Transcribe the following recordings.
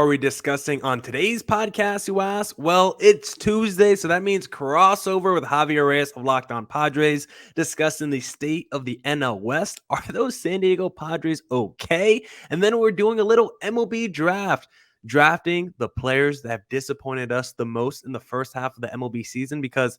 Are we discussing on today's podcast, you ask? Well, it's Tuesday, so that means crossover with Javier Reyes of Locked On Padres, discussing the state of the NL West. Are those San Diego Padres okay? And then we're doing a little MLB draft, drafting the players that have disappointed us the most in the first half of the MLB season, because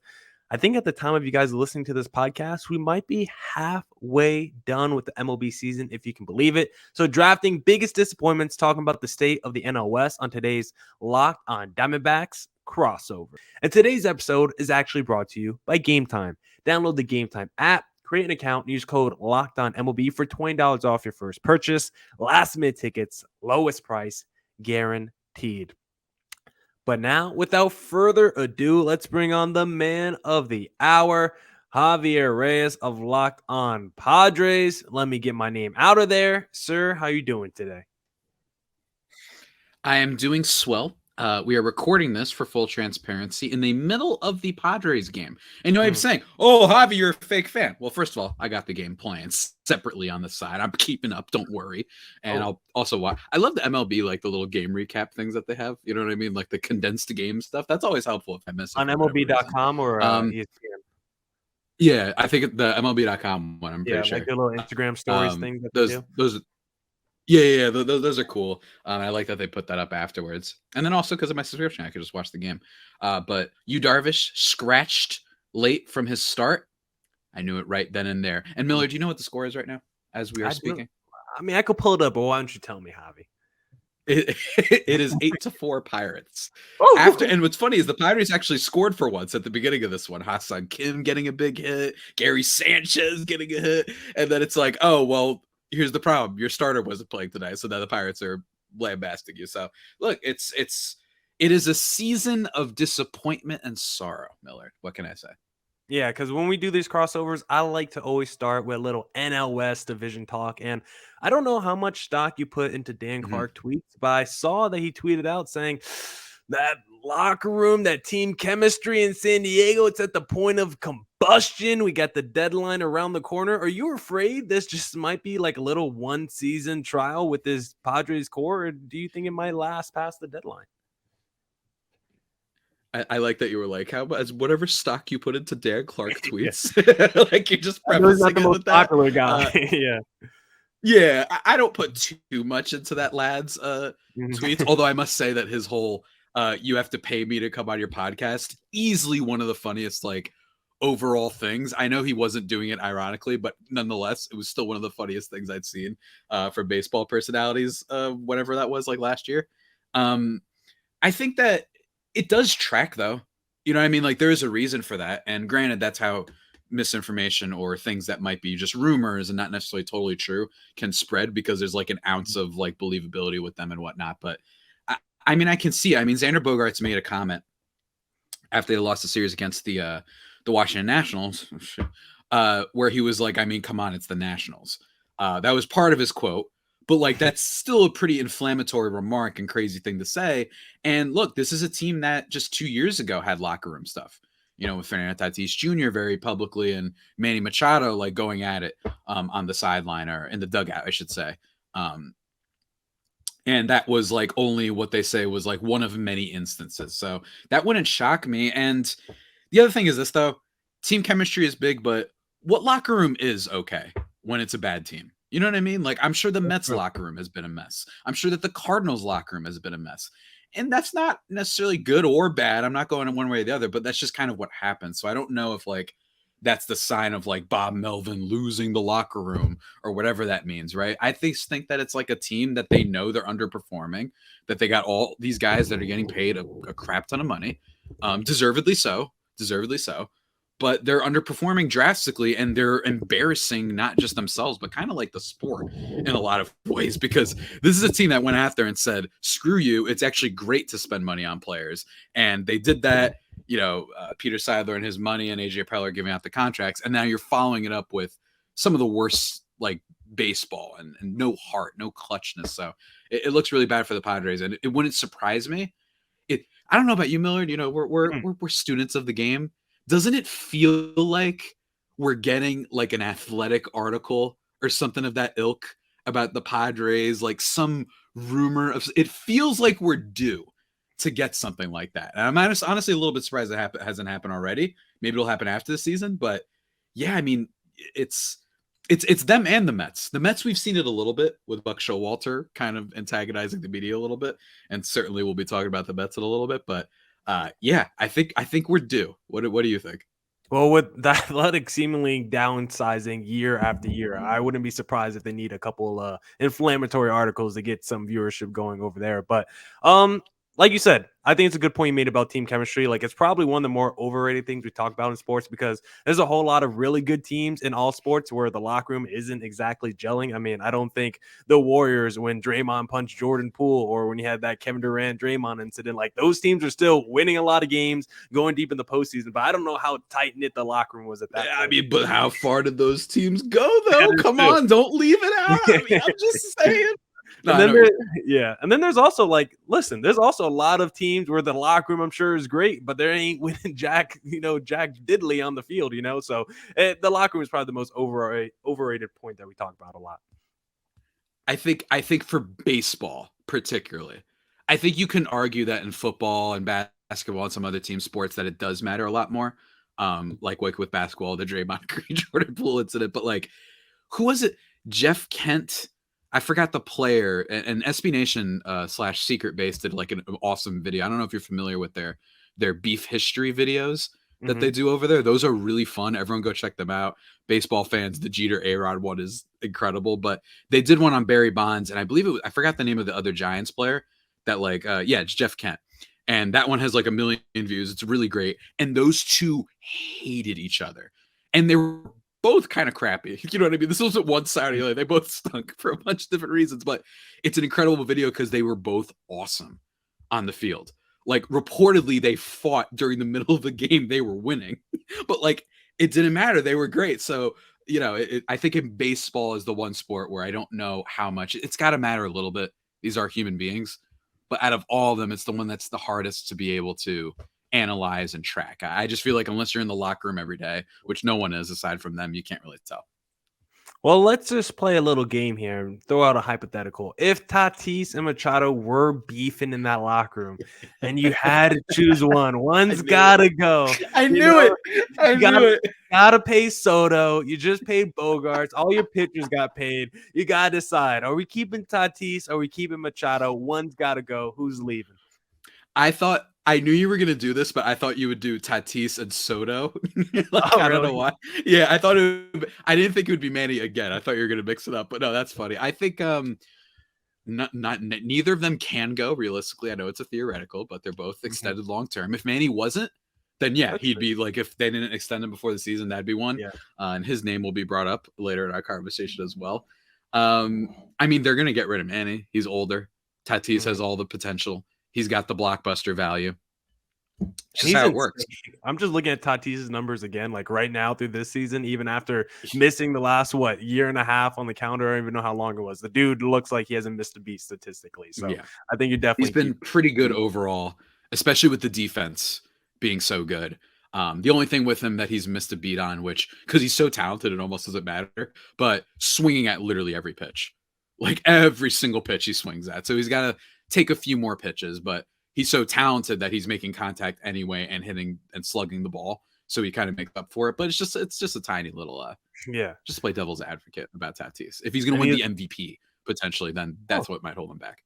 I think at the time of you guys listening to this podcast, we might be halfway done with the MLB season, if you can believe it. So drafting biggest disappointments, talking about the state of the NL West on today's Locked On Diamondbacks crossover. And today's episode is actually brought to you by Game Time. Download the Game Time app, create an account, and use code Locked On MLB for $20 off your first purchase. Last minute tickets, lowest price, guaranteed. But now, without further ado, let's bring on the man of the hour, Javier Reyes of Locked On Padres. Let me get my name out of there. Sir, how you doing today? I am doing swell. We are recording this for full transparency in the middle of the Padres game. And I'm saying, oh, Javi, you're a fake fan. Well, first of all, I got the game playing separately on the side. I'm keeping up. Don't worry. And I'll also watch. I love the MLB, like the little game recap things that they have. You know what I mean? Like the condensed game stuff. That's always helpful if I miss it. On MLB.com or ESPN? Yeah, I think the MLB.com one, I'm pretty sure. Like the little Instagram stories things that those Yeah, those are cool. I like that they put that up afterwards. And then also because of my subscription, I could just watch the game. But Yu Darvish scratched late from his start. I knew it right then and there. And Millard, do you know what the score is right now as we are speaking? I mean, I could pull it up, but why don't you tell me, Javi? It is 8-4 Pirates. And what's funny is the Pirates actually scored for once at the beginning of this one. Ha-Seong Kim getting a big hit, Gary Sanchez getting a hit, and then it's like, oh well, here's the problem: your starter wasn't playing tonight, so now the Pirates are lambasting you. So look, it is a season of disappointment and sorrow, Millard. What can I say? Yeah, because when we do these crossovers, I like to always start with a little NL West division talk. And I don't know how much stock you put into Dan Clark tweets, but I saw that he tweeted out saying that locker room, that team chemistry in San Diego, it's at the point of combustion. We got the deadline around the corner. Are you afraid this just might be like a little one-season trial with this Padres core, or do you think it might last past the deadline? I like that you were like, how about whatever stock you put into Dan Clark tweets? Like you're just prefacing it with that. Popular guy. Yeah, I don't put too much into that lad's tweets. Although I must say that his whole you have to pay me to come on your podcast, easily one of the funniest like overall things. I know he wasn't doing it ironically, but nonetheless, it was still one of the funniest things I'd seen for baseball personalities, whatever that was, like last year. I think that it does track though. You know what I mean? Like there is a reason for that. And granted, that's how misinformation or things that might be just rumors and not necessarily totally true can spread, because there's like an ounce of like believability with them and whatnot. But I mean, I can see, Xander Bogaerts made a comment after they lost the series against the Washington Nationals, where he was like, I mean, come on, it's the Nationals. That was part of his quote. But like that's still a pretty inflammatory remark and crazy thing to say. And look, this is a team that just 2 years ago had locker room stuff, you know, with Fernando Tatis Jr. very publicly and Manny Machado like going at it on the sideline, or in the dugout, I should say. And that was like only what they say was like one of many instances. So that wouldn't shock me. And the other thing is this though, team chemistry is big, but what locker room is okay when it's a bad team? You know what I mean? Like, I'm sure the Mets locker room has been a mess. I'm sure that the Cardinals locker room has been a mess. And that's not necessarily good or bad. I'm not going in one way or the other, but that's just kind of what happens. So I don't know if like that's the sign of like Bob Melvin losing the locker room or whatever that means, right? I think that it's like a team that they know they're underperforming, that they got all these guys that are getting paid a crap ton of money, deservedly so. But they're underperforming drastically, and they're embarrassing not just themselves, but kind of like the sport in a lot of ways, because this is a team that went after and said, screw you. It's actually great to spend money on players. And they did that, you know, Peter Seidler and his money and AJ Preller giving out the contracts. And now you're following it up with some of the worst like baseball and no heart, no clutchness. So it looks really bad for the Padres, and it wouldn't surprise me. I don't know about you, Millard. You know, we're students of the game. Doesn't it feel like we're getting like an athletic article or something of that ilk about the Padres, like some rumor of it feels like we're due to get something like that. And I'm honestly a little bit surprised it hasn't happened already. Maybe it'll happen after the season, but yeah, I mean, it's them and the Mets. The Mets, we've seen it a little bit with Buck Showalter kind of antagonizing the media a little bit, and certainly we'll be talking about the Mets in a little bit. But yeah, I think we're due. What do you think? Well, with the Athletic seemingly downsizing year after year, I wouldn't be surprised if they need a couple inflammatory articles to get some viewership going over there. But like you said, I think it's a good point you made about team chemistry. Like, it's probably one of the more overrated things we talk about in sports, because there's a whole lot of really good teams in all sports where the locker room isn't exactly gelling. I mean, I don't think the Warriors, when Draymond punched Jordan Poole, or when you had that Kevin Durant Draymond incident, like, those teams are still winning a lot of games, going deep in the postseason. But I don't know how tight knit the locker room was at that point. I mean, but how far did those teams go though? Come on, don't leave it out. I mean, I'm just saying. No, and then there's also, like, listen, there's also a lot of teams where the locker room, I'm sure, is great, but there ain't winning Jack Diddley on the field, so the locker room is probably the most overrated point that we talk about a lot. I think for baseball particularly, I think you can argue that in football and basketball and some other team sports that it does matter a lot more. Like with basketball, the Draymond Green Jordan Poole incident, but like, who was it? Jeff Kent. I forgot the player, and SB Nation / Secret Base did like an awesome video. I don't know if you're familiar with their beef history videos that they do over there. Those are really fun. Everyone go check them out. Baseball fans, the Jeter A-Rod one is incredible, but they did one on Barry Bonds, and I believe I forgot the name of the other Giants player that it's Jeff Kent. And that one has like 1 million views. It's really great. And those two hated each other. And they were both kind of crappy. You know what I mean? This wasn't one side or the other. They both stunk for a bunch of different reasons, but it's an incredible video because they were both awesome on the field. Like, reportedly, they fought during the middle of the game. They were winning, but like, it didn't matter. They were great. So, I think in baseball is the one sport where I don't know how much it's got to matter a little bit. These are human beings, but out of all of them, it's the one that's the hardest to be able to analyze and track. I just feel like unless you're in the locker room every day, which no one is aside from them, you can't really tell. Well, let's just play a little game here and throw out a hypothetical. If Tatis and Machado were beefing in that locker room and you had to choose one's got to go. I knew it. Gotta pay Soto. You just paid Bogarts. All your pitchers got paid. You gotta decide: are we keeping Tatis? Are we keeping Machado? One's got to go. Who's leaving? I knew you were gonna do this, but I thought you would do Tatis and Soto. I don't know why. Yeah, I didn't think it would be Manny again. I thought you were gonna mix it up, but no, that's funny. I think neither of them can go realistically. I know it's a theoretical, but they're both extended long term. If Manny wasn't, then yeah, he'd be like, if they didn't extend him before the season, that'd be one. Yeah. And his name will be brought up later in our conversation as well. I mean, they're gonna get rid of Manny. He's older. Tatis has all the potential. He's got the blockbuster value. Just how it works. I'm just looking at Tatis's numbers again, like right now through this season, even after missing the last year and a half on the calendar. I don't even know how long it was. The dude looks like he hasn't missed a beat statistically. So yeah, I think he's been pretty good overall, especially with the defense being so good. The only thing with him that he's missed a beat on, which because he's so talented, it almost doesn't matter, but swinging at literally every pitch, like every single pitch he swings at. So he's got to take a few more pitches, but he's so talented that he's making contact anyway and hitting and slugging the ball. So he kind of makes up for it, but it's just a tiny little, just play devil's advocate about Tatis. If he's going to win the MVP potentially, then that's what might hold him back.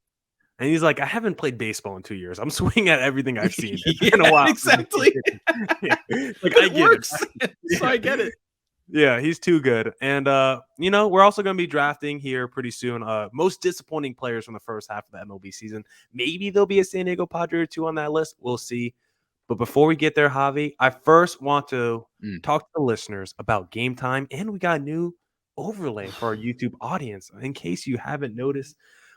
And he's like, I haven't played baseball in 2 years. I'm swinging at everything I've seen. It's been a while. Exactly. Like, I get it. So I get it. Yeah, he's too good. And, we're also going to be drafting here pretty soon. Most disappointing players from the first half of the MLB season. Maybe there'll be a San Diego Padre or two on that list. We'll see. But before we get there, Javi, I first want to talk to the listeners about Game Time. And we got a new overlay for our YouTube audience, in case you haven't noticed.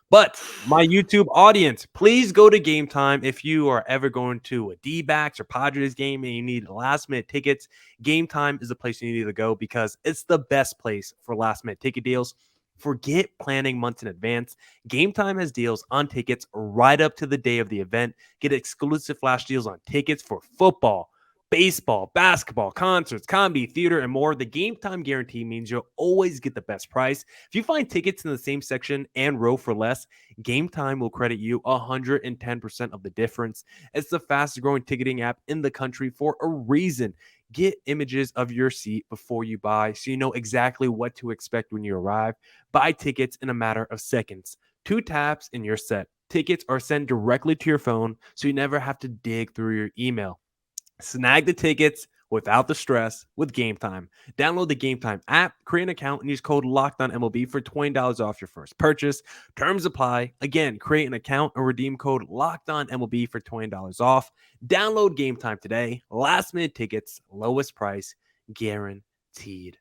But my YouTube audience, please go to Game Time. If you are ever going to a D-backs or Padres game and you need last-minute tickets, Game Time is the place you need to go because it's the best place for last-minute ticket deals. Forget planning months in advance. Game Time has deals on tickets right up to the day of the event. Get exclusive flash deals on tickets for football, Baseball, basketball, concerts, comedy, theater, and more. The Game Time guarantee means you'll always get the best price. If you find tickets in the same section and row for less, Game Time will credit you 110% of the difference. It's the fastest growing ticketing app in the country for a reason. Get images of your seat before you buy so you know exactly what to expect when you arrive. Buy tickets in a matter of seconds. 2 taps and you're set. Tickets are sent directly to your phone so you never have to dig through your email. Snag the tickets without the stress with Game Time. Download the Game Time app, create an account, and use code LOCKEDONMLB for $20 off your first purchase. Terms apply. Again, create an account and redeem code LOCKEDONMLB for $20 off. Download Game Time today. Last minute tickets, lowest price, guaranteed.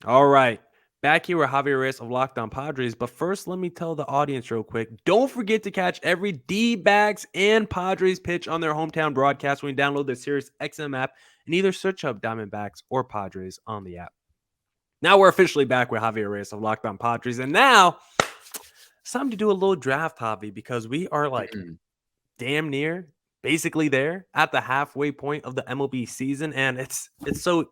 All right. Back here with Javier Reyes of Locked On Padres. But first, let me tell the audience real quick. Don't forget to catch every D-backs and Padres pitch on their hometown broadcast when you download the Sirius XM app and either search up Diamondbacks or Padres on the app. Now we're officially back with Javier Reyes of Locked On Padres. And now it's time to do a little draft, Javi, because we are like damn near basically there at the halfway point of the MLB season, and it's so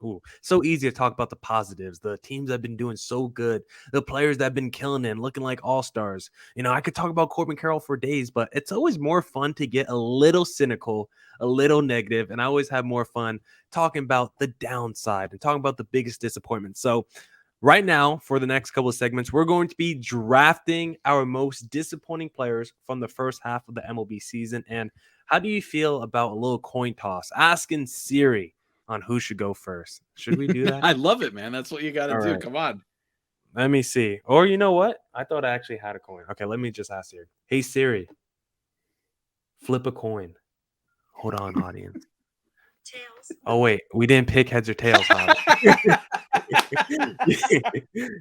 easy to talk about the positives, the teams that have been doing so good, the players that have been killing it and looking like all-stars. You know, I could talk about Corbin Carroll for days, but it's always more fun to get a little cynical, a little negative, and I always have more fun talking about the downside and talking about the biggest disappointment. So right now, for the next couple of segments, we're going to be drafting our most disappointing players from the first half of the MLB season. And how do you feel about a little coin toss? Asking Siri on who should go first. Should we do that? I love it, man. That's what you got to do. Right. Come on. Let me see. Or you know what? I thought I actually had a coin. Okay, let me just ask Siri. Hey, Siri, flip a coin. Hold on, audience. Tails. Oh, wait. We didn't pick heads or tails.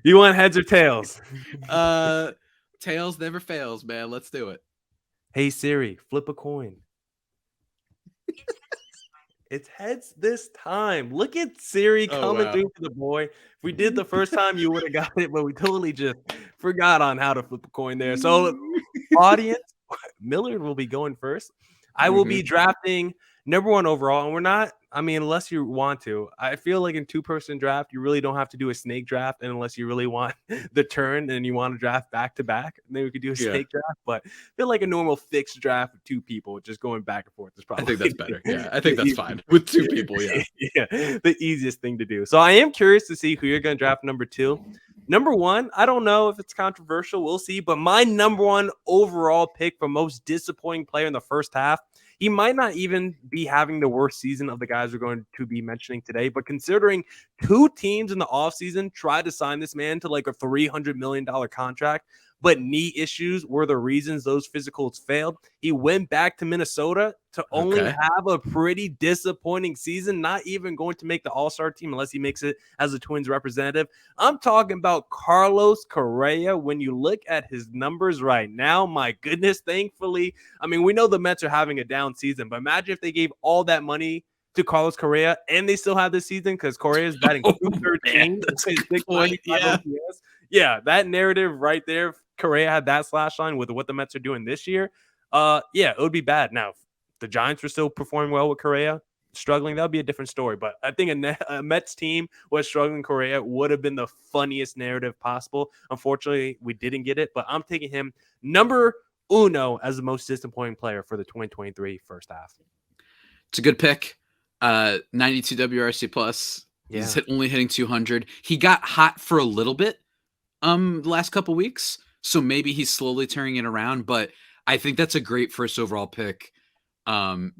You want heads or tails? Tails never fails, man. Let's do it. Hey, Siri, flip a coin. It's heads this time. Look at Siri coming through for the boy. If we did the first time, you would have got it, but we totally just forgot on how to flip a coin there. So, audience, Millard will be going first. I will be drafting number 1 overall, and we're not, I mean, unless you want to. I feel like in 2-person draft, you really don't have to do a snake draft, and unless you really want the turn and you want to draft back-to-back, then we could do a snake draft. But I feel like a normal fixed draft with 2 people just going back and forth is probably. I think that's better. Yeah, I think that's fine with 2 people. Yeah, the easiest thing to do. So I am curious to see who you're going to draft number 2. Number 1, I don't know if it's controversial. We'll see. But my number 1 overall pick for most disappointing player in the first half, he might not even be having the worst season of the guys we're going to be mentioning today. But considering 2 teams in the offseason tried to sign this man to like a $300 million contract, but knee issues were the reasons those physicals failed. He went back to Minnesota to only have a pretty disappointing season, not even going to make the All-Star team unless he makes it as a Twins representative. I'm talking about Carlos Correa. When you look at his numbers right now, my goodness, thankfully, I mean, we know the Mets are having a down season, but imagine if they gave all that money to Carlos Correa and they still have this season because Correa is batting 213. That's a good point. Yeah, that narrative right there. Correa had that slash line with what the Mets are doing this year. Yeah, it would be bad. Now, if the Giants were still performing well with Correa, struggling, that would be a different story. But I think a Mets team was struggling Correa would have been the funniest narrative possible. Unfortunately, we didn't get it, but I'm taking him number 1 as the most disappointing player for the 2023 first half. It's a good pick. 92 WRC plus. Yeah. He's only hitting 200. He got hot for a little bit the last couple weeks. So maybe he's slowly turning it around, but I think that's a great first overall pick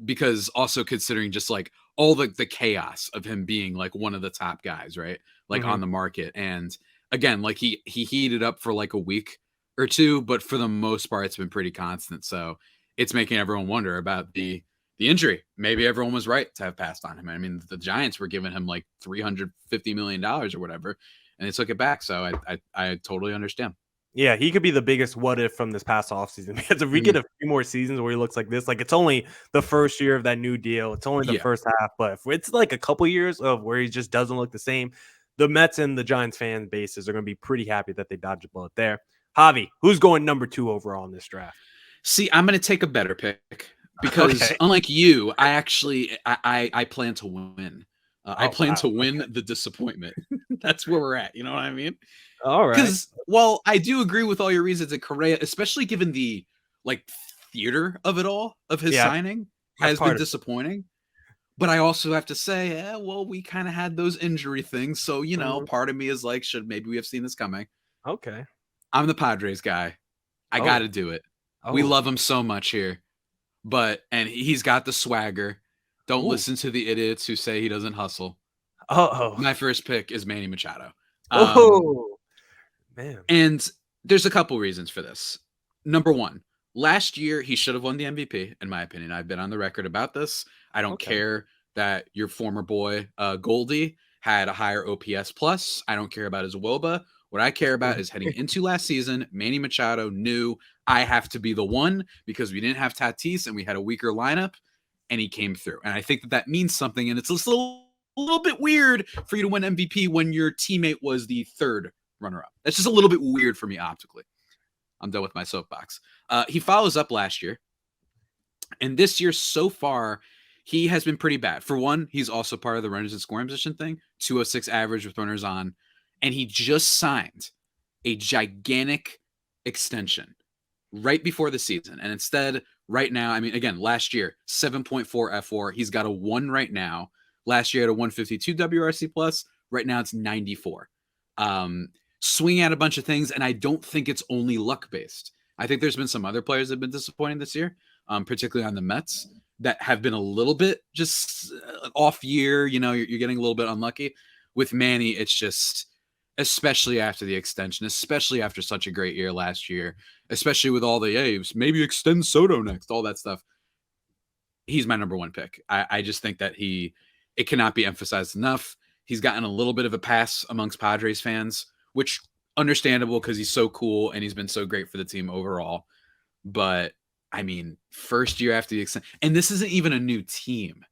because also considering just like all the chaos of him being like one of the top guys, right? Like on the market. And again, like he heated up for like a week or 2, but for the most part, it's been pretty constant. So it's making everyone wonder about the injury. Maybe everyone was right to have passed on him. I mean, the Giants were giving him like $350 million or whatever, and they took it back. So I totally understand. Yeah, he could be the biggest what if from this past offseason because if we get a few more seasons where he looks like this, like it's only the first year of that new deal. It's only the first half. But if it's like a couple years of where he just doesn't look the same, the Mets and the Giants fan bases are going to be pretty happy that they dodged a bullet there. Javi, who's going number 2 overall in this draft? See, I'm going to take a better pick. because Okay. unlike you, I plan to win. I Oh, plan wow. to win the disappointment. That's where we're at. You know what I mean? All right. Because while I do agree with all your reasons that Correa, especially given the like theater of it all of his Yeah, signing, that's has been part of disappointing. But I also have to say, well, we kind of had those injury things, so it. Mhm. part of me is like, should maybe we have seen this coming? Okay. I'm the Padres guy. I got Oh. to do it. We Oh. love him so much here, and he's got the swagger. Don't Ooh. listen to the idiots who say he doesn't hustle. Uh-oh. My first pick is Manny Machado. Um, Oh, man. and there's a couple reasons for this. Number one, last year he should have won the MVP, in my opinion. I've been on the record about this. I don't Okay. care that your former boy Goldie had a higher OPS plus. I don't care about his WOBA. What I care about is heading into last season, Manny Machado knew I have to be the one because we didn't have Tatis and we had a weaker lineup, and he came through. And I think that means something. And it's just a little bit weird for you to win MVP when your teammate was the third runner-up. That's just a little bit weird for me optically. I'm done with my soapbox. He follows up last year, and this year so far, he has been pretty bad. For one, he's also part of the runners and scoring position thing, 206 average with runners on, and he just signed a gigantic extension right before the season. And instead, right now, I mean, again, last year, 7.4 F4. He's got a 1 right now. Last year, had a 152 WRC plus. Right now, it's 94. Swinging at a bunch of things, and I don't think it's only luck-based. I think there's been some other players that have been disappointing this year, particularly on the Mets, that have been a little bit just off year. You're getting a little bit unlucky. With Manny, it's just, especially after the extension, especially after such a great year last year, especially with all the A's, maybe extend Soto next, all that stuff. He's my number one pick. I just think that it cannot be emphasized enough. He's gotten a little bit of a pass amongst Padres fans, which understandable because he's so cool and he's been so great for the team overall. But I mean, first year after the extension, and this isn't even a new team,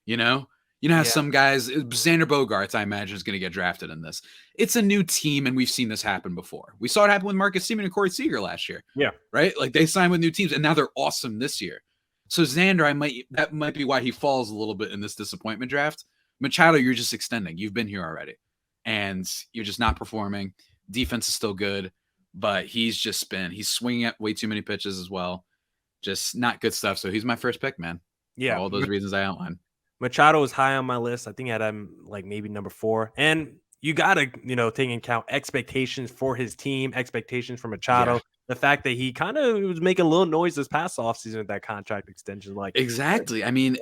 you know? You know how Yeah. some guys, Xander Bogaerts, I imagine, is going to get drafted in this. It's a new team, and we've seen this happen before. We saw it happen with Marcus Semien and Corey Seager last year. Yeah. Right? Like they signed with new teams, and now they're awesome this year. So Xander, that might be why he falls a little bit in this disappointment draft. Machado, you're just extending. You've been here already, and you're just not performing. Defense is still good, but he's swinging at way too many pitches as well. Just not good stuff. So he's my first pick, man. Yeah. For all those reasons I outlined. Machado was high on my list. I think I had him like maybe number 4. And you got to, take into account expectations for his team, expectations for Machado. Yeah. The fact that he kind of was making a little noise this past offseason with that contract extension. Like, exactly. I mean,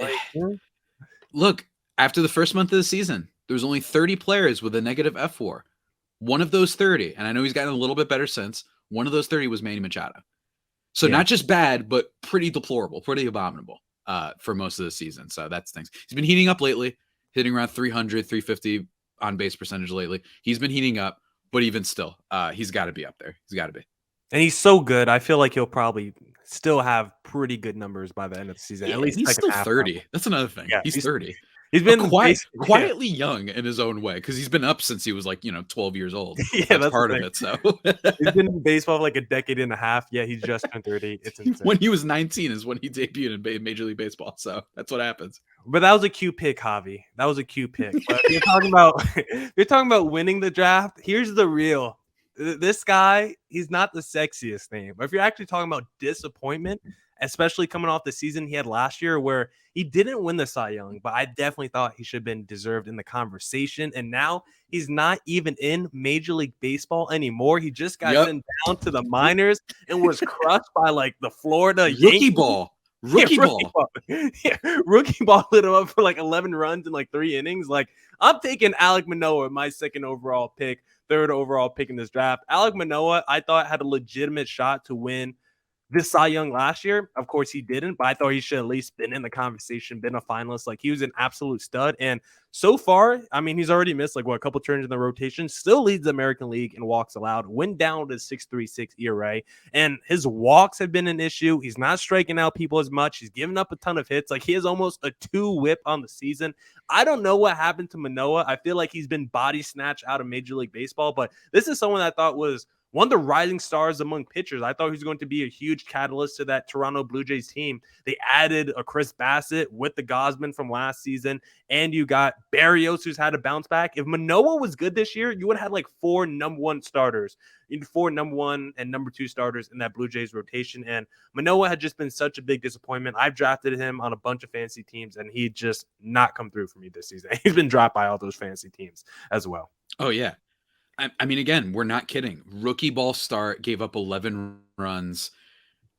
look, after the first month of the season, there was only 30 players with a negative F4. One of those 30, and I know he's gotten a little bit better since, one of those 30 was Manny Machado. So not just bad, but pretty deplorable, pretty abominable for most of the season. So that's things. He's been heating up lately, hitting around 300, 350 on base percentage lately. He's been heating up, but even still, he's got to be up there. He's got to be. And he's so good. I feel like he'll probably still have pretty good numbers by the end of the season. Yeah, at least he's still half 30. level. That's another thing. Yeah, he's 30. He's been quietly young in his own way because he's been up since he was 12 years old. Yeah, that's part of it. So he's been in baseball for like a decade and a half. Yeah, he's just turned 30. It's insane. When he was 19 is when he debuted in Major League Baseball. So that's what happens. But that was a cute pick, Javi. That was a cute pick. But you're talking about winning the draft. Here's the real. This guy, he's not the sexiest name. But if you're actually talking about disappointment, especially coming off the season he had last year where he didn't win the Cy Young, but I definitely thought he should have been deserved in the conversation. And now he's not even in Major League Baseball anymore. He just got sent down to the minors and was crushed by like the Florida Rookie ball. Rookie ball. Yeah, rookie ball lit him up for like 11 runs in like 3 innings. Like, I'm taking Alek Manoah, my second overall pick, third overall pick in this draft. Alek Manoah, I thought had a legitimate shot to win this Cy Young last year. Of course, he didn't, but I thought he should at least been in the conversation, been a finalist. Like, he was an absolute stud. And so far, I mean, he's already missed like a couple turns in the rotation, still leads the American League in walks allowed, went down to 6.36 ERA, and his walks have been an issue. He's not striking out people as much. He's giving up a ton of hits. Like, he has almost a 2 whip on the season. I don't know what happened to Manoah. I feel like he's been body snatched out of Major League Baseball, but this is someone I thought was one of the rising stars among pitchers. I thought he was going to be a huge catalyst to that Toronto Blue Jays team. They added a Chris Bassett with the Gosman from last season, and you got Barrios, who's had a bounce back. If Manoah was good this year, you would have had like 4 number 1 starters, 4 number 1 and number 2 starters in that Blue Jays rotation. And Manoah had just been such a big disappointment. I've drafted him on a bunch of fantasy teams, and he just not come through for me this season. He's been dropped by all those fantasy teams as well. Oh, yeah. I mean, again, we're not kidding. Rookie ball start, gave up 11 runs.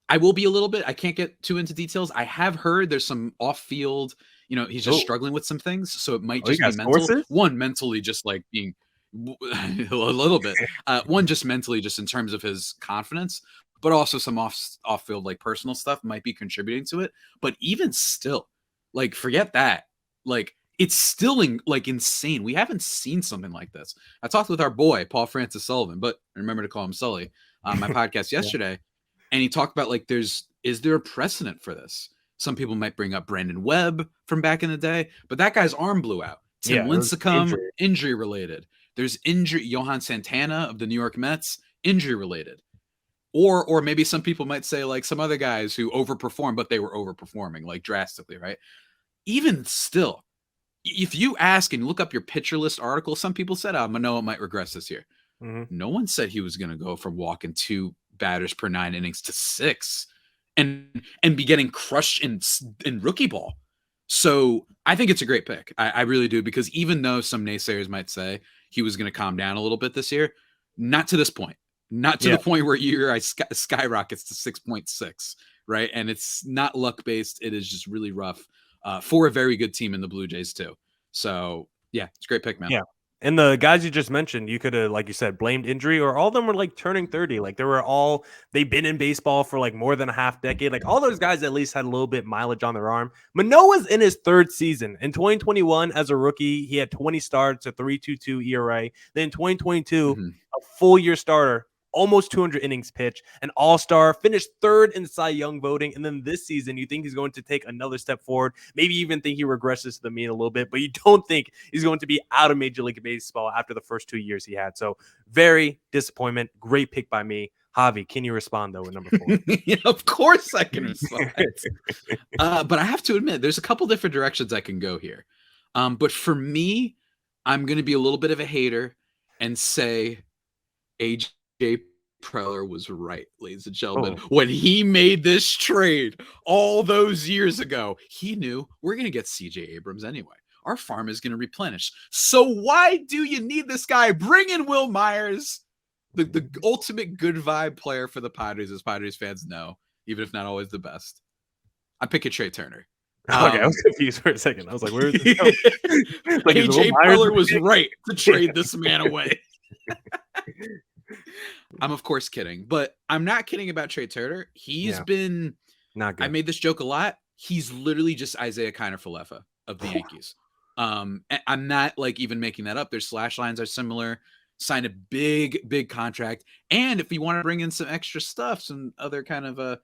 I will be a little bit, I can't get too into details. I have heard there's some off-field, he's just struggling with some things. So it might just be mental. Forces? One, mentally just like being a little bit. One, just mentally, just in terms of his confidence, but also some off-field, like personal stuff might be contributing to it. But even still, like, forget that. Like, it's still insane. We haven't seen something like this. I talked with our boy, Paul Francis Sullivan, but I remember to call him Sully on my podcast yesterday. And he talked about like, is there a precedent for this? Some people might bring up Brandon Webb from back in the day, but that guy's arm blew out. Tim Lincecum, injury related. There's injury. Johan Santana of the New York Mets, injury related. Or maybe some people might say like some other guys who overperformed, but they were overperforming like drastically, right? Even still, if you ask and look up your pitcher list article, some people said, Manoah might regress this year. Mm-hmm. No one said he was going to go from walking 2 batters per 9 innings to 6 and be getting crushed in rookie ball. So I think it's a great pick. I really do, because even though some naysayers might say he was going to calm down a little bit this year, not to this point, not to the point where ERA skyrockets to 6.6, right? And it's not luck based. It is just really rough. For a very good team in the Blue Jays too. So yeah, it's a great pick, man. Yeah. And the guys you just mentioned, you could have, like you said, blamed injury, or all of them were like turning 30. Like they've been in baseball for like more than a half decade. Like all those guys at least had a little bit mileage on their arm. Manoah's in his 3rd season. In 2021, as a rookie, he had 20 starts, a 3.22 ERA. Then in 2022, a full year starter, almost 200 innings pitched, an all-star, finished 3rd in Cy Young voting. And then this season, you think he's going to take another step forward, maybe even think he regresses to the mean a little bit, but you don't think he's going to be out of Major League Baseball after the first 2 years he had. So very disappointment. Great pick by me. Javi, can you respond, though, with number 4? Yeah, of course I can respond. But I have to admit, there's a couple different directions I can go here. But for me, I'm going to be a little bit of a hater and say AJ Preller was right, ladies and gentlemen. When he made this trade all those years ago, he knew we're going to get CJ Abrams anyway. Our farm is going to replenish. So why do you need this guy? Bring in Will Myers, the ultimate good vibe player for the Padres, as Padres fans know, even if not always the best. I pick a Trey Turner. Okay, I was confused for a second. I was like, where is this going? Like, AJ Preller was right to trade this man away. I'm of course kidding, but I'm not kidding about Trey Turner. He's been not good. I made this joke a lot. He's literally just Isaiah Kiner-Falefa of the Yankees. I'm not like even making that up. Their slash lines are similar. Signed a big contract, and if you want to bring in some extra stuff, some other kind of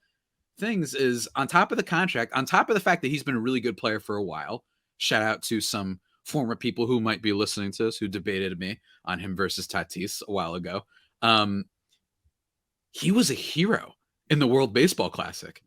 things, is on top of the contract, on top of the fact that he's been a really good player for a while. Shout out to some former people who might be listening to us who debated me on him versus Tatis a while ago. He was a hero in the World Baseball Classic.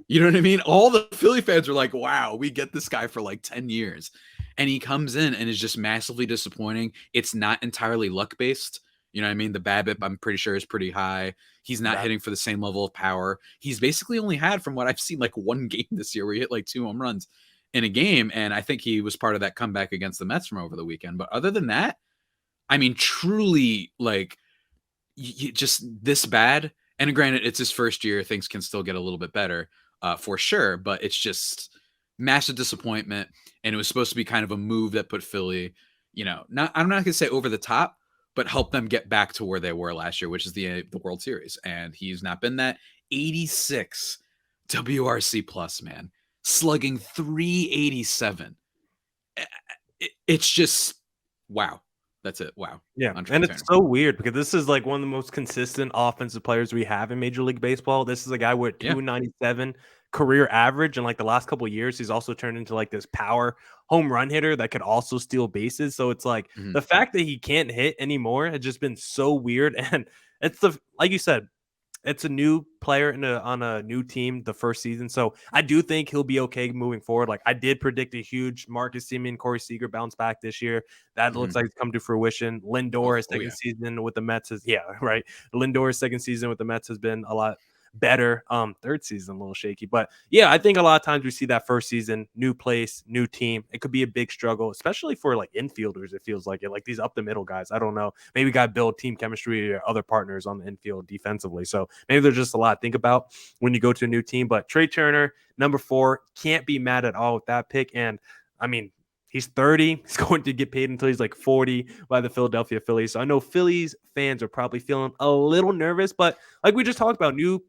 You know what I mean? All the Philly fans were like, wow, we get this guy for like 10 years. And he comes in and is just massively disappointing. It's not entirely luck-based. You know what I mean? The BABIP, I'm pretty sure, is pretty high. He's not hitting for the same level of power. He's basically only had, from what I've seen, like 1 game this year where he hit like 2 home runs in a game. And I think he was part of that comeback against the Mets from over the weekend. But other than that, I mean, truly, like, just this bad. And granted, it's his first year. Things can still get a little bit better for sure. But it's just massive disappointment. And it was supposed to be kind of a move that put Philly, I'm not going to say over the top, but help them get back to where they were last year, which is the World Series. And he's not been that. 86 WRC plus, man. Slugging 387. It's just, wow. That's it. Wow. Yeah. And it's so weird because this is like one of the most consistent offensive players we have in Major League Baseball. This is a guy with 297 career average. And like the last couple of years, he's also turned into like this power home run hitter that could also steal bases. So it's like the fact that he can't hit anymore has just been so weird. And it's like you said, it's a new player on a new team the first season. So I do think he'll be okay moving forward. Like I did predict a huge Marcus Semien, Corey Seager bounce back this year. That looks like it's come to fruition. Lindor, his second season with the Mets is right. Lindor's second season with the Mets has been a lot better. Third season a little shaky, but yeah, I think a lot of times we see that first season, new place, new team. It could be a big struggle, especially for like infielders. It feels like it, like these up the middle guys. I don't know. Maybe got to build team chemistry or other partners on the infield defensively. So maybe there's just a lot to think about when you go to a new team. But Trey Turner, number 4, can't be mad at all with that pick. And I mean, he's 30. He's going to get paid until he's like 40 by the Philadelphia Phillies. So I know Phillies fans are probably feeling a little nervous, but like we just talked about, new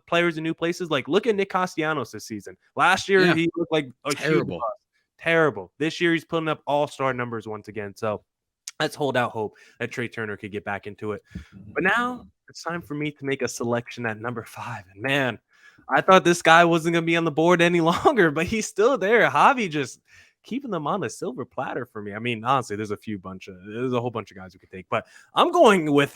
players in new places. Like look at Nick Castellanos this season. Last year he looked like a terrible. Terrible. This year he's putting up all-star numbers once again. So let's hold out hope that Trey Turner could get back into it. But now it's time for me to make a selection at number 5. And man, I thought this guy wasn't going to be on the board any longer, but he's still there. Javi just keeping them on the silver platter for me. I mean, honestly, there's a whole bunch of guys we could take, but I'm going with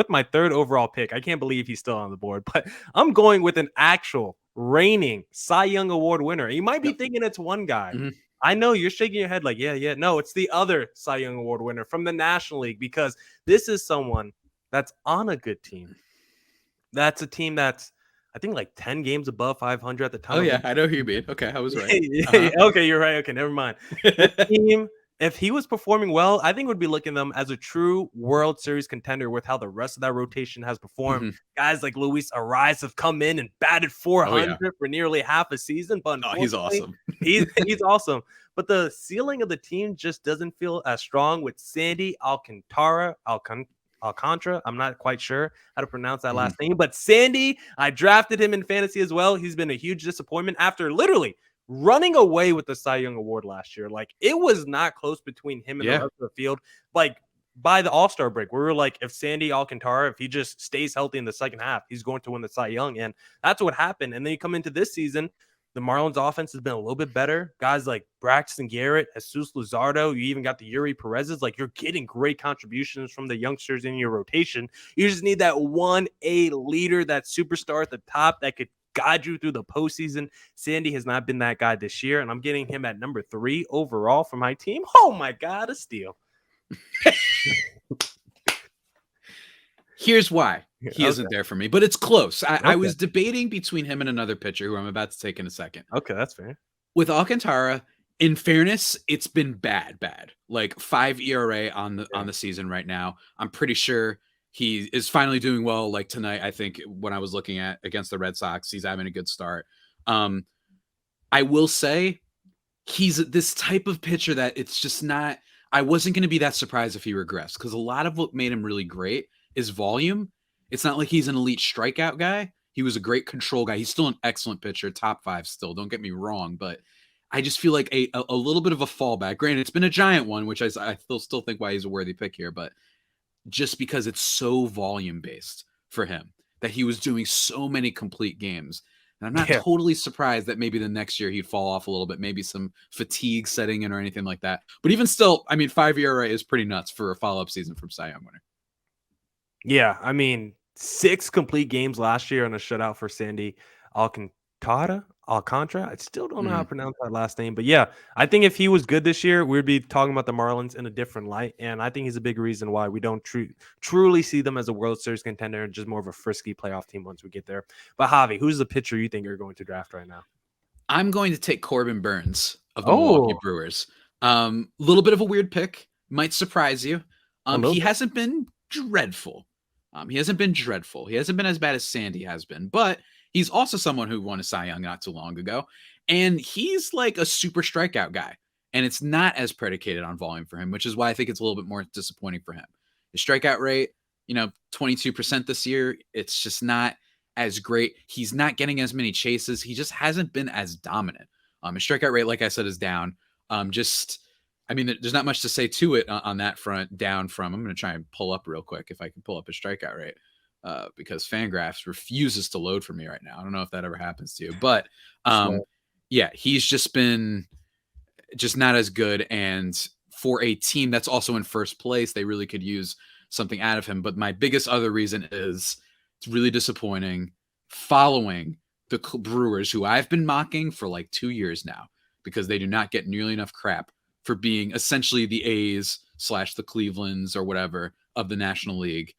my 3rd overall pick. I can't believe he's still on the board, but I'm going with an actual reigning Cy Young Award winner. You might be thinking it's one guy. Mm-hmm. I know you're shaking your head like, yeah. No, it's the other Cy Young Award winner from the National League, because this is someone that's on a good team. That's a team that's, I think, like 10 games above 500 at the time. Oh, yeah. I know who you mean. Okay. I was right. Okay, you're right. Okay, never mind. The team, if he was performing well, I think we'd be looking at them as a true World Series contender with how the rest of that rotation has performed. Mm-hmm. Guys like Luis Ariz have come in and batted 400 for nearly half a season. But he's awesome. he's awesome. But the ceiling of the team just doesn't feel as strong with Sandy Alcantara. I'm not quite sure how to pronounce that last name, but Sandy, I drafted him in fantasy as well. He's been a huge disappointment after literally running away with the Cy Young Award last year. Like it was not close between him and the rest of the field. Like by the All-Star break, we were like, if Sandy Alcantara, if he just stays healthy in the second half, he's going to win the Cy Young. And that's what happened. And then you come into this season, the Marlins offense has been a little bit better. Guys like Braxton Garrett, Jesus Luzardo, you even got the Yuri Perez's. Like you're getting great contributions from the youngsters in your rotation. You just need that 1A leader, that superstar at the top that could guide you through the postseason. Sandy has not been that guy this year, and I'm getting him at number 3 overall for my team. Oh my God, a steal. Here's why he isn't there for me, but it's close. I was debating between him and another pitcher who I'm about to take in a second. Okay, that's fair. With Alcantara, in fairness, it's been bad. Like 5 ERA on the season right now. I'm pretty sure he is finally doing well. Like tonight, I think when I was looking at against the Red Sox, he's having a good start. I will say he's this type of pitcher that it's just not. I wasn't going to be that surprised if he regressed, because a lot of what made him really great is volume. It's not like he's an elite strikeout guy. He was a great control guy. He's still an excellent pitcher, top 5 still. Don't get me wrong, but I just feel like a little bit of a fallback. Granted, it's been a giant one, which I still think why he's a worthy pick here, but just because it's so volume based for him that he was doing so many complete games. And I'm not totally surprised that maybe the next year he'd fall off a little bit, maybe some fatigue setting in or anything like that. But even still, I mean, 5 ERA is pretty nuts for a follow-up season from Cy Young winner. Yeah, I mean, 6 complete games last year on a shutout for Sandy Alcantara. I still don't know how to pronounce that last name, but yeah, I think if he was good this year, we'd be talking about the Marlins in a different light, and I think he's a big reason why we don't truly see them as a World Series contender and just more of a frisky playoff team once we get there. But Javi, who's the pitcher you think you're going to draft right now? I'm going to take Corbin Burns of the Milwaukee Brewers. Little bit of a weird pick, might surprise you. He hasn't been dreadful. He hasn't been as bad as Sandy has been, but he's also someone who won a Cy Young not too long ago, and he's like a super strikeout guy, and it's not as predicated on volume for him, which is why I think it's a little bit more disappointing for him. His strikeout rate, 22% this year, it's just not as great. He's not getting as many chases. He just hasn't been as dominant. His strikeout rate, like I said, is down. There's not much to say to it on that front. Down from, I'm going to try and pull up real quick if I can pull up his strikeout rate. Because Fangraphs refuses to load for me right now. I don't know if that ever happens to you, but he's just been not as good. And for a team that's also in first place, they really could use something out of him. But my biggest other reason is it's really disappointing following the Brewers, who I've been mocking for like 2 years now because they do not get nearly enough crap for being essentially the A's / the Clevelands or whatever of the National League.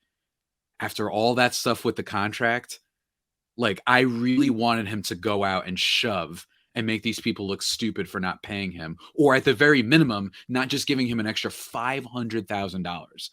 After all that stuff with the contract, like I really wanted him to go out and shove and make these people look stupid for not paying him, or at the very minimum, not just giving him an extra $500,000.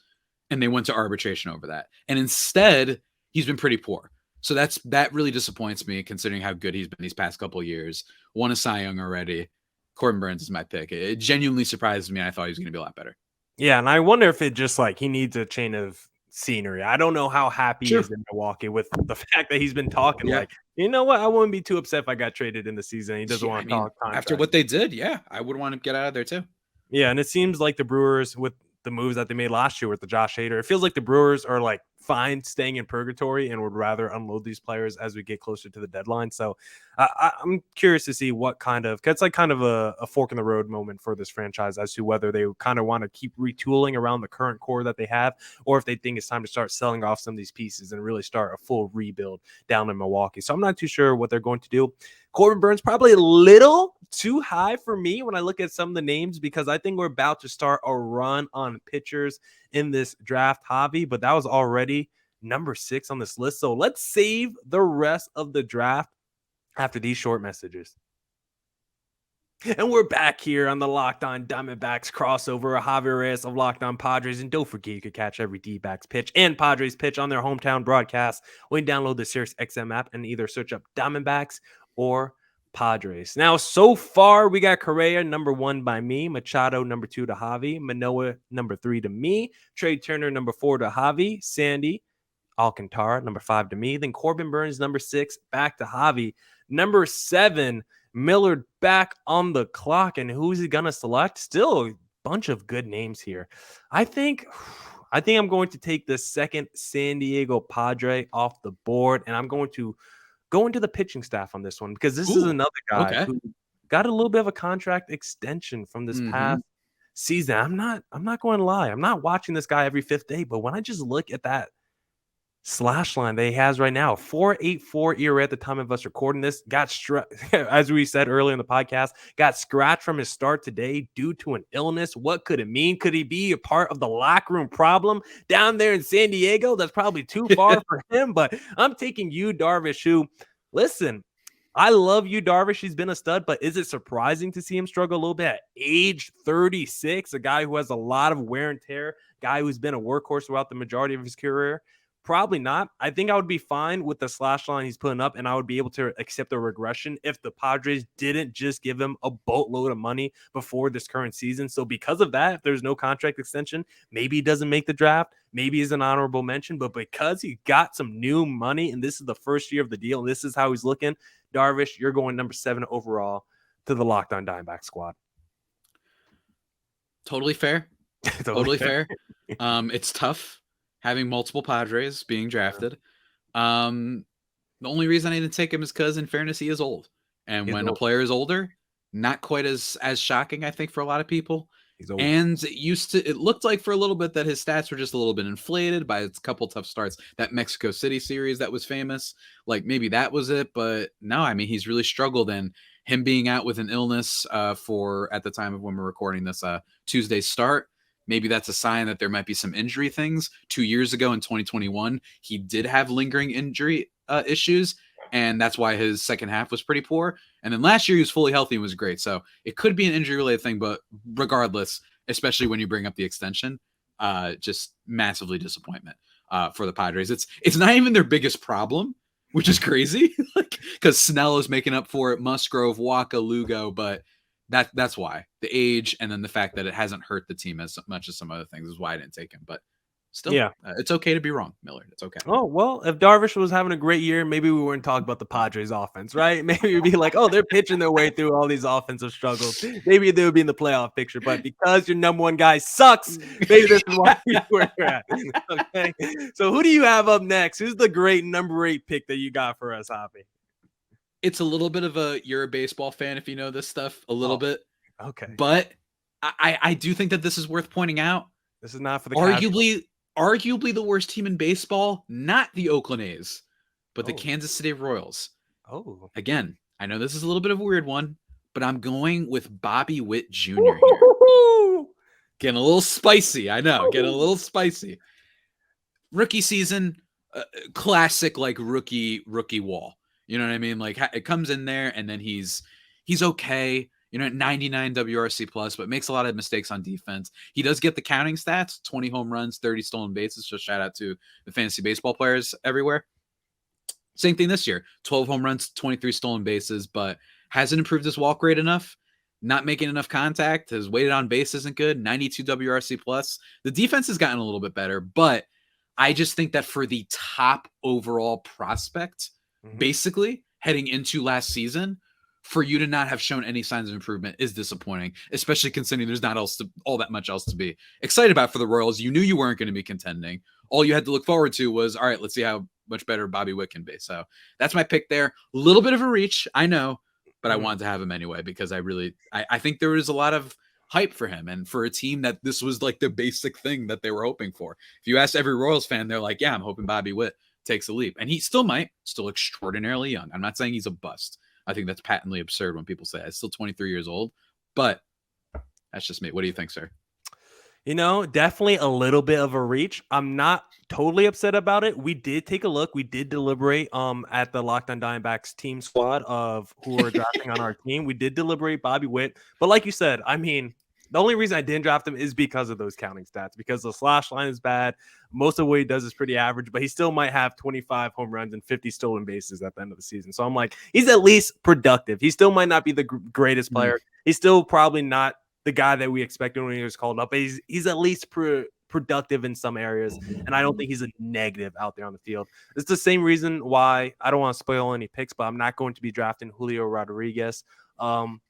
And they went to arbitration over that. And instead, he's been pretty poor. So that really disappoints me, considering how good he's been these past couple of years. Won a Cy Young already. Corbin Burns is my pick. It genuinely surprised me. I thought he was going to be a lot better. Yeah, and I wonder if it just like he needs a change of scenery. I don't know how happy he is in Milwaukee with the fact that he's been talking like, you know what, I wouldn't be too upset if I got traded in the season. He doesn't want to talk contract. After what they did, I would want to get out of there too. Yeah, and it seems like the Brewers, with the moves that they made last year with the Josh Hader, it feels like the Brewers are like fine staying in purgatory and would rather unload these players as we get closer to the deadline. So I'm curious to see what kind of, cause it's like kind of a fork in the road moment for this franchise as to whether they kind of want to keep retooling around the current core that they have, or if they think it's time to start selling off some of these pieces and really start a full rebuild down in Milwaukee. So I'm not too sure what they're going to do. Corbin Burns probably a little too high for me when I look at some of the names, because I think we're about to start a run on pitchers in this draft, Javi, but that was already number 6 on this list. So let's save the rest of the draft after these short messages. And we're back here on the Locked On Diamondbacks crossover. Javier Reyes of Locked On Padres. And don't forget, you could catch every D-backs pitch and Padres pitch on their hometown broadcast when you download the SiriusXM app and either search up Diamondbacks or Padres. Now, so far, we got Correa, number 1 by me. Machado, number 2 to Javi. Manoah, number 3 to me. Trey Turner, number 4 to Javi. Sandy Alcantara, number 5 to me. Then Corbin Burns, number 6, back to Javi. Number 7, Millard back on the clock. And who's he going to select? Still a bunch of good names here. I think I'm going to take the second San Diego Padre off the board, and I'm going to go into the pitching staff on this one, because this is another guy who got a little bit of a contract extension from this past season. I'm not going to lie. I'm not watching this guy every 5th day, but when I just look at that slash line that he has right now, 4.84 ERA at the time of us recording this, got as we said earlier in the podcast, got scratched from his start today due to an illness. What could it mean? Could he be a part of the locker room problem down there in San Diego? That's probably too far for him, but I'm taking Yu Darvish, who, listen, I love Yu Darvish. He's been a stud, but is it surprising to see him struggle a little bit at age 36? A guy who has a lot of wear and tear, guy who's been a workhorse throughout the majority of his career. Probably not. I think I would be fine with the slash line he's putting up, and I would be able to accept the regression if the Padres didn't just give him a boatload of money before this current season. So because of that, if there's no contract extension, maybe he doesn't make the draft. Maybe he's an honorable mention, but because he got some new money and this is the first year of the deal, and this is how he's looking, Darvish, you're going number 7 overall to the Locked On Diamondback squad. Totally fair. Totally fair. It's tough having multiple Padres being drafted. The only reason I didn't take him is because, in fairness, he is old. And when a player is older, not quite as shocking, I think, for a lot of people. And it looked like for a little bit that his stats were just a little bit inflated by a couple tough starts. That Mexico City series that was famous, like maybe that was it. But no, I mean, he's really struggled. And him being out with an illness for, at the time of when we're recording this, Tuesday start, maybe that's a sign that there might be some injury things. 2 years ago in 2021, he did have lingering injury issues, and that's why his second half was pretty poor. And then last year, he was fully healthy and was great. So it could be an injury-related thing, but regardless, especially when you bring up the extension, just massively disappointment for the Padres. It's not even their biggest problem, which is crazy, because Snell is making up for it, Musgrove, Waka, Lugo, but that's why. The age, and then the fact that it hasn't hurt the team as much as some other things is why I didn't take him. But still, it's okay to be wrong, Millard. It's okay. Oh, well, if Darvish was having a great year, maybe we wouldn't talk about the Padres offense, right? Maybe we'd be like, oh, they're pitching their way through all these offensive struggles. Maybe they would be in the playoff picture. But because your number 1 guy sucks, maybe this is why you're at. Okay. So who do you have up next? Who's the great number 8 pick that you got for us, Javi? It's a little bit of you're a baseball fan if you know this stuff a little bit. Okay. But I do think that this is worth pointing out. This is not for the arguably arguably the worst team in baseball, not the Oakland A's, but the Oh, Kansas City Royals. oh. Again, I know this is a little bit of a weird one, but I'm going with Bobby Witt Jr. here. Woo-hoo-hoo! Getting a little spicy. I know, getting a little spicy. Rookie season, classic like rookie wall. You know what I mean? Like it comes in there and then he's okay. 99 WRC plus, but makes a lot of mistakes on defense. He does get the counting stats: 20 home runs, 30 stolen bases. So shout out to the fantasy baseball players everywhere. Same thing this year: 12 home runs, 23 stolen bases, but hasn't improved his walk rate enough. Not making enough contact. His weighted on base isn't good. 92 WRC plus. The defense has gotten a little bit better, but I just think that for the top overall prospect, basically heading into last season, for you to not have shown any signs of improvement is disappointing, especially considering there's not all that much else to be excited about for the Royals. You knew you weren't going to be contending. All you had to look forward to was, all right, let's see how much better Bobby Witt can be. So that's my pick there. A little bit of a reach, I know, but I wanted to have him anyway because I think there was a lot of hype for him and for a team that this was like the basic thing that they were hoping for. If you ask every Royals fan, they're like, yeah, I'm hoping Bobby Witt takes a leap. And he still might, still extraordinarily young. I'm not saying he's a bust. I think that's patently absurd when people say that. He's still 23 years old, but that's just me. What do you think, sir? Definitely a little bit of a reach. I'm not totally upset about it. We did take a look. We did deliberate at the Locked On Diamondbacks team squad of who are drafting on our team. We did deliberate Bobby Witt. But like you said, I mean, the only reason I didn't draft him is because of those counting stats, because the slash line is bad. Most of what he does is pretty average, but he still might have 25 home runs and 50 stolen bases at the end of the season. So I'm like, he's at least productive. He still might not be the greatest player. He's still probably not the guy that we expected when he was called up, but he's at least productive in some areas, and I don't think he's a negative out there on the field. It's the same reason why I don't want to spoil any picks, but I'm not going to be drafting Julio Rodriguez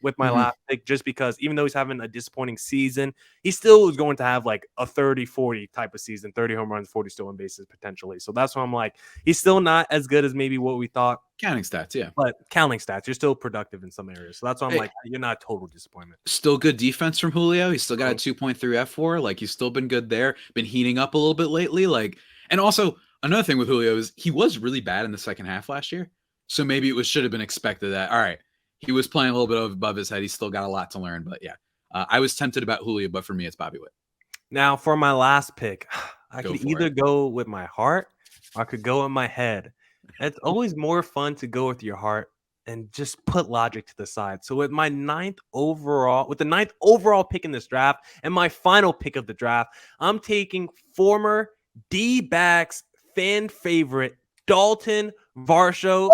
with my last pick, just because even though he's having a disappointing season, he still is going to have like a 30-40 type of season, 30 home runs, 40 stolen bases potentially. So that's why I'm like, he's still not as good as maybe what we thought. Counting stats, yeah. But counting stats, you're still productive in some areas. So that's why I'm like, you're not a total disappointment. Still good defense from Julio. He's still got a 2.3 F4. Like, he's still been good there. Been heating up a little bit lately. Like, and also another thing with Julio is he was really bad in the second half last year. So maybe it should have been expected that, all right, he was playing a little bit above his head. He's still got a lot to learn. But yeah, I was tempted about Julio, but for me, it's Bobby Witt. Now, for my last pick, I could either go with my heart or I could go with my head. It's always more fun to go with your heart and just put logic to the side. So with the ninth overall pick in this draft and my final pick of the draft, I'm taking former D-backs fan favorite Dalton Varsho,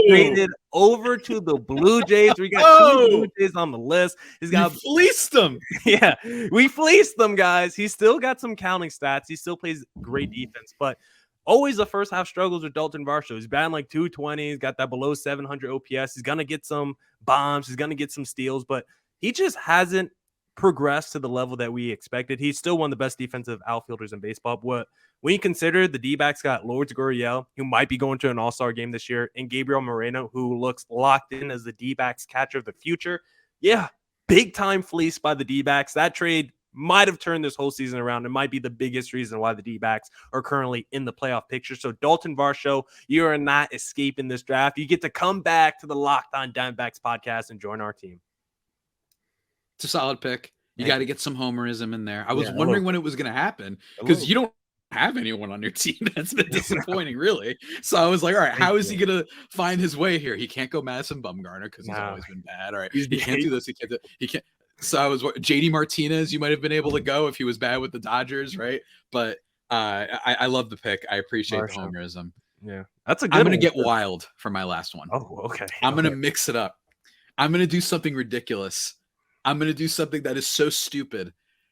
traded over to the Blue Jays. We got two Blue Jays on the list. We fleeced them. Yeah, we fleeced them, guys. He still got some counting stats. He still plays great defense, but always the first half struggles with Dalton Varsho. He's batting like 220. He's got that below 700 OPS. He's going to get some bombs. He's going to get some steals, but he just hasn't progressed to the level that we expected. He's still one of the best defensive outfielders in baseball. But when you consider the D-backs got Lourdes Gurriel, who might be going to an all-star game this year, and Gabriel Moreno, who looks locked in as the D-backs catcher of the future. Yeah, big-time fleece by the D-backs. That trade might have turned this whole season around. It might be the biggest reason why the D-backs are currently in the playoff picture. So Dalton Varsho, you are not escaping this draft. You get to come back to the Locked On Diamondbacks podcast and join our team. It's a solid pick. You got to get some homerism in there. I was wondering when it was going to happen because you don't have anyone on your team. That's been disappointing, really. So I was like, all right, how is he going to find his way here? He can't go Madison Bumgarner because he's always been bad. All right, he can't do this. He can't. So I was JD Martinez. You might have been able to go if he was bad with the Dodgers, right? But I love the pick. I appreciate the homerism. Yeah, that's a good. I'm going to get wild for my last one. Oh, okay. I'm going to mix it up. I'm going to do something ridiculous. I'm going to do something that is so stupid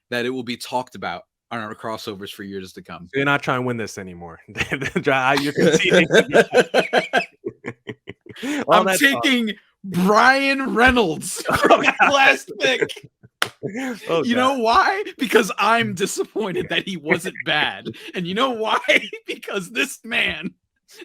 that it will be talked about on our crossovers for years to come. So you're not trying to win this anymore. You're conceding. I'm taking Brian Reynolds for my last pick. You know why? Because I'm disappointed that he wasn't bad. And you know why? Because this man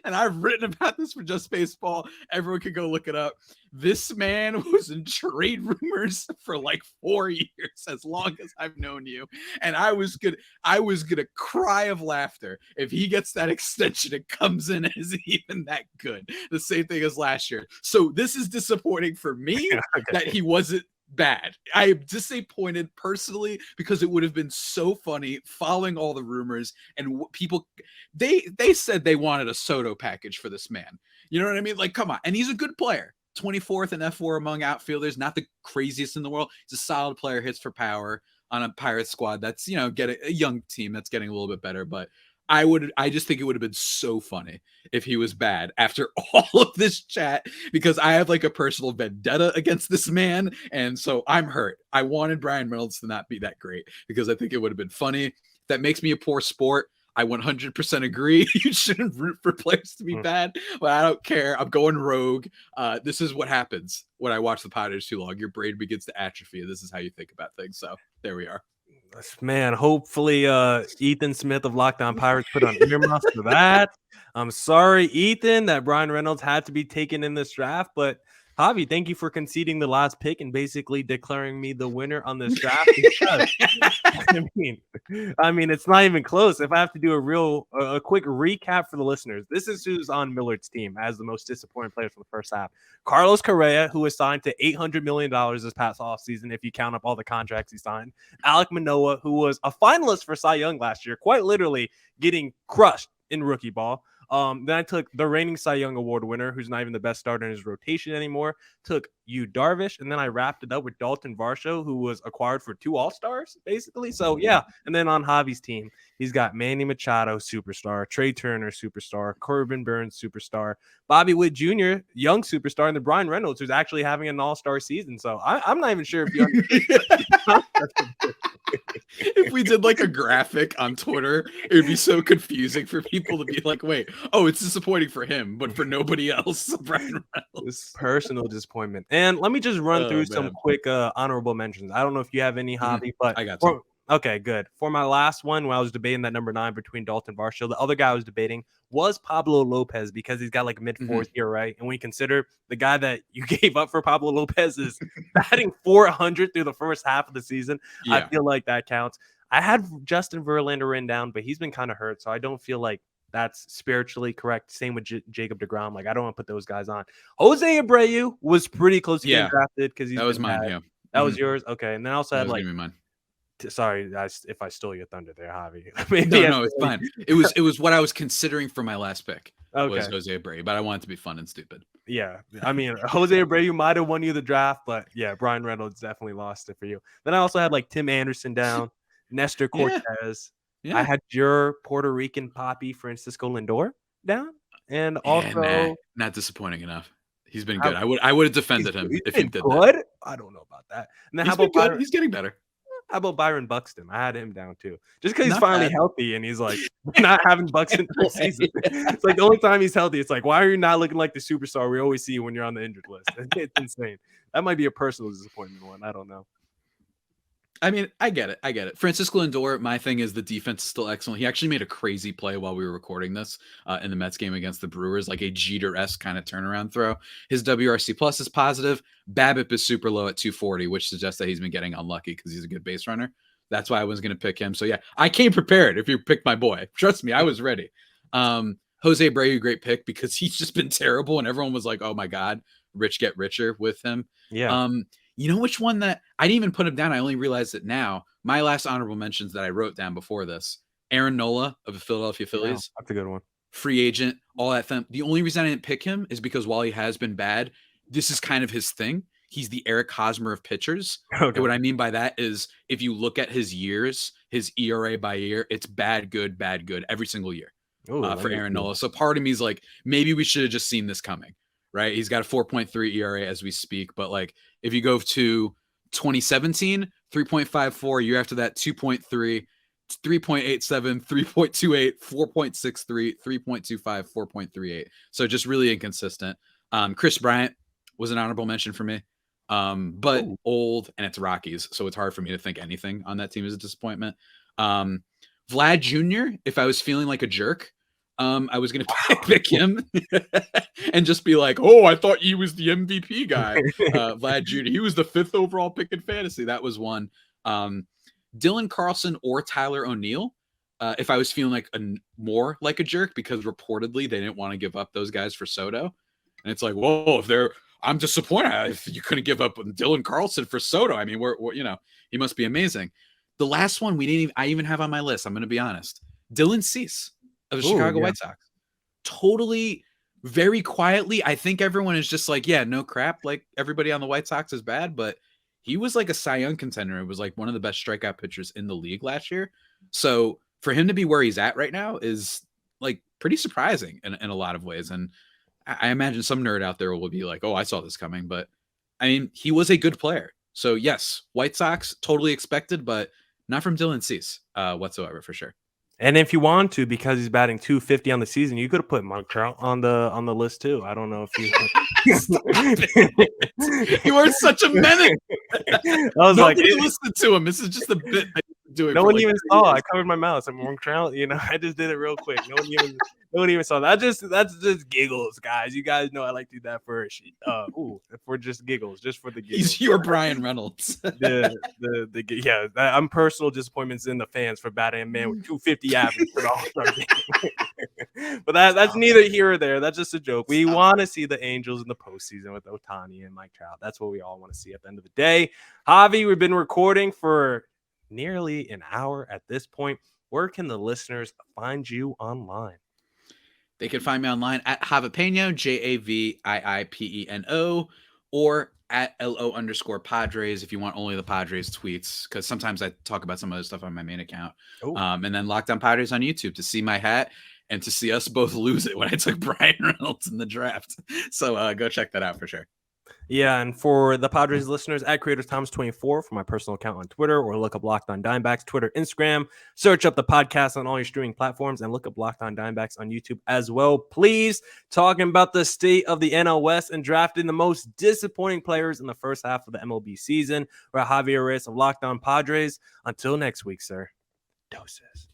and I've written about this for Just Baseball. Everyone can go look it up. This man was in trade rumors for like 4 years, as long as I've known you. And I was gonna cry of laughter if he gets that extension and comes in as even that good. The same thing as last year. So this is disappointing for me that he wasn't bad. I am disappointed personally because it would have been so funny following all the rumors and people. They said they wanted a Soto package for this man. You know what I mean? Like, come on. And he's a good player. 24th in F4 among outfielders, not the craziest in the world. He's a solid player, hits for power on a Pirates squad that's, getting a young team that's getting a little bit better. But I just think it would have been so funny if he was bad after all of this chat, because I have like a personal vendetta against this man. And so I'm hurt. I wanted Brian Reynolds to not be that great because I think it would have been funny. That makes me a poor sport. I 100% agree. You shouldn't root for players to be bad, but I don't care. I'm going rogue. This is what happens when I watch the Padres too long. Your brain begins to atrophy. This is how you think about things. So there we are. Man, hopefully Ethan Smith of Locked On Pirates put on earmuffs for that. I'm sorry, Ethan, that Brian Reynolds had to be taken in this draft, but Javi, thank you for conceding the last pick and basically declaring me the winner on this draft. I mean, it's not even close. If I have to do a quick recap for the listeners, this is who's on Millard's team as the most disappointing player for the first half. Carlos Correa, who was signed to $800 million this past offseason, if you count up all the contracts he signed. Alek Manoah, who was a finalist for Cy Young last year, quite literally getting crushed in rookie ball. Then I took the reigning Cy Young Award winner, who's not even the best starter in his rotation anymore, took Yu Darvish, and then I wrapped it up with Dalton Varsho, who was acquired for 2 All-Stars, basically. So, yeah. And then on Javi's team, he's got Manny Machado, superstar, Trey Turner, superstar, Corbin Burns, superstar, Bobby Witt Jr., young superstar, and then Brian Reynolds, who's actually having an All-Star season. So I'm not even sure if you If we did like a graphic on Twitter, it would be so confusing for people to be like, wait, it's disappointing for him, but for nobody else. Brian Reynolds. This personal disappointment. And let me just run through some quick honorable mentions. I don't know if you have any, Javi, but I got some. Okay, good. For my last one, when I was debating that number 9 between Dalton Varsho, the other guy I was debating was Pablo Lopez because he's got like mid-4th ERA. And when you consider the guy that you gave up for Pablo Lopez is batting .400 through the first half of the season, I feel like that counts. I had Justin Verlander written down, but he's been kind of hurt, so I don't feel like that's spiritually correct. Same with Jacob deGrom. Like, I don't want to put those guys on. Jose Abreu was pretty close to getting drafted because that was mine. Yeah, that was yours. Okay, and then I also had like mine. Sorry, if I stole your thunder there, Javi. No, it's fine. It was what I was considering for my last pick. Was Jose Abreu, but I want it to be fun and stupid. Yeah, I mean, Jose Abreu might have won you the draft, but yeah, Brian Reynolds definitely lost it for you. Then I also had like Tim Anderson down, Nestor Cortez. Yeah. I had your Puerto Rican poppy Francisco Lindor down, and also not disappointing enough. He's been good. I would have defended him if he did good. That. I don't know about that. And then how about Byron? He's getting better. How about Byron Buxton? I had him down too. Just because he's finally healthy and he's like not having Buxton all season. It's like the only time he's healthy. It's like, why are you not looking like the superstar we always see when you're on the injured list? It's insane. That might be a personal disappointment one. I don't know. I mean, I get it. Francisco Lindor, my thing is the defense is still excellent. He actually made a crazy play while we were recording this in the Mets game against the Brewers, like a Jeter-esque kind of turnaround throw. His WRC plus is positive. BABIP is super low at 240, which suggests that he's been getting unlucky because he's a good base runner. That's why I was going to pick him. So yeah, I came prepared if you picked my boy. Trust me, I was ready. Jose Abreu, great pick because he's just been terrible. And everyone was like, oh my God, rich get richer with him. Yeah. You know which one that I didn't even put him down. I only realized it now. My last honorable mentions that I wrote down before this, Aaron Nola of the Philadelphia Phillies. That's a good one. Free agent, all that thing. The only reason I didn't pick him is because while he has been bad, this is kind of his thing. He's the Eric Hosmer of pitchers. Okay. And what I mean by that is if you look at his years, his ERA by year, it's bad, good every single year for Aaron Nola. So part of me is like, maybe we should have just seen this coming. Right. He's got a 4.3 ERA as we speak. But like if you go to 2017, 3.54, year after that, 2.3, 3.87, 3.28, 4.63, 3.25, 4.38. So just really inconsistent. Chris Bryant was an honorable mention for me. But old and it's Rockies. So it's hard for me to think anything on that team is a disappointment. Vlad Jr., if I was feeling like a jerk, I was going to pick him and just be like, oh, I thought he was the MVP guy. Vlad Jr. He was the 5th overall pick in fantasy. That was one. Dylan Carlson or Tyler O'Neill. If I was feeling like more like a jerk, because reportedly they didn't want to give up those guys for Soto. And it's like, whoa, I'm disappointed if you couldn't give up Dylan Carlson for Soto. I mean, we're he must be amazing. The last one I even have on my list, I'm going to be honest. Dylan Cease of the Chicago White Sox. Totally, very quietly, I think everyone is just like, yeah, no crap. Like, everybody on the White Sox is bad, but he was like a Cy Young contender. It was like one of the best strikeout pitchers in the league last year. So for him to be where he's at right now is like pretty surprising in a lot of ways. And I imagine some nerd out there will be like, oh, I saw this coming. But I mean, he was a good player. So yes, White Sox, totally expected, but not from Dylan Cease whatsoever, for sure. And if you want to, because he's batting 250 on the season, you could have put Mike Trout on the list too. I don't know if you. You are such a menace. I was Nobody listened to him. This is just a bit. No one even saw. I covered my mouth. I'm Mike Trout. I just did it real quick. No one even saw that. That's just giggles, guys. You guys know I like to do that for just giggles, just for the giggles. He's your Brian Reynolds. I'm personal disappointments in the fans for batting a man with 250 average for the All-Star game. But that's neither here or there. That's just a joke. We want to see the Angels in the postseason with Ohtani and Mike Trout. That's what we all want to see at the end of the day. Javi, we've been recording for nearly an hour at this point. Where can the listeners find you online? They can find me online at Javipeno, JAVIIPENO, or at LO_Padres if you want only the Padres tweets, because sometimes I talk about some other stuff on my main account. And then Locked On Padres on YouTube to see my hat and to see us both lose it when I took Brian Reynolds in the draft. So go check that out for sure. Yeah, and for the Padres listeners, at CreatorsThomas24 for my personal account on Twitter, or look up Locked On Diamondbacks, Twitter, Instagram. Search up the podcast on all your streaming platforms and look up Locked On Diamondbacks on YouTube as well. Please, talking about the state of the NL West and drafting the most disappointing players in the first half of the MLB season. We're Javier Reyes of Locked On Padres. Until next week, sir. Doses.